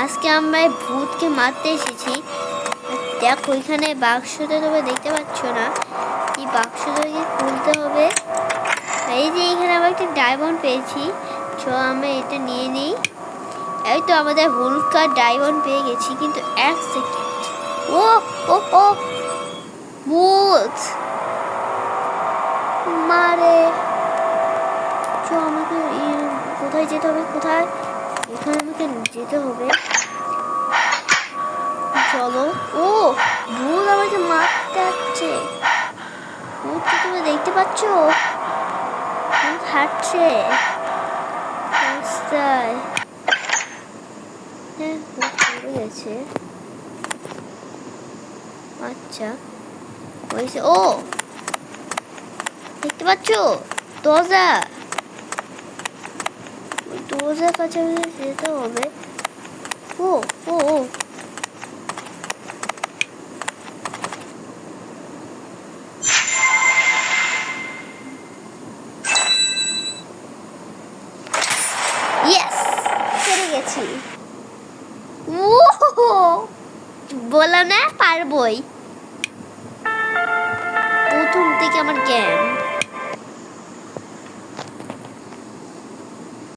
আজকে আমরা এই ভূতকে মারতে এসেছি। দেখো ওইখানে বাক্সটা তবে দেখতে পাচ্ছ না, এই বাক্সটাকে খুলতে হবে। এই যে এখানে আবার একটা ডায়মন্ড পেয়েছি, তো আমরা এটা নিয়ে নিই। এই তো আমাদের হলুদ ডায়মন্ড পেয়ে গেছি, কিন্তু এক সেকেন্ড। ও ও ও ভূত মারে। তো আমাকে কোথায় যেতে হবে? কোথায়? এখানে আমাকে যেতে হবে। চলো। ও ভূত আমাকে মারতে যাচ্ছে। ভূত তুমি দেখতে পাচ্ছ? ভূত হাঁটছে রাস্তায়। হ্যাঁ, ভূত পড়ে গেছে। আচ্ছা হয়েছে। ও দেখতে পাচ্ছ দরজা? দরজার কাছে যেতে হবে। ও ও ও ইয়েস, পেরে গেছি। ও বললাম না পারবই।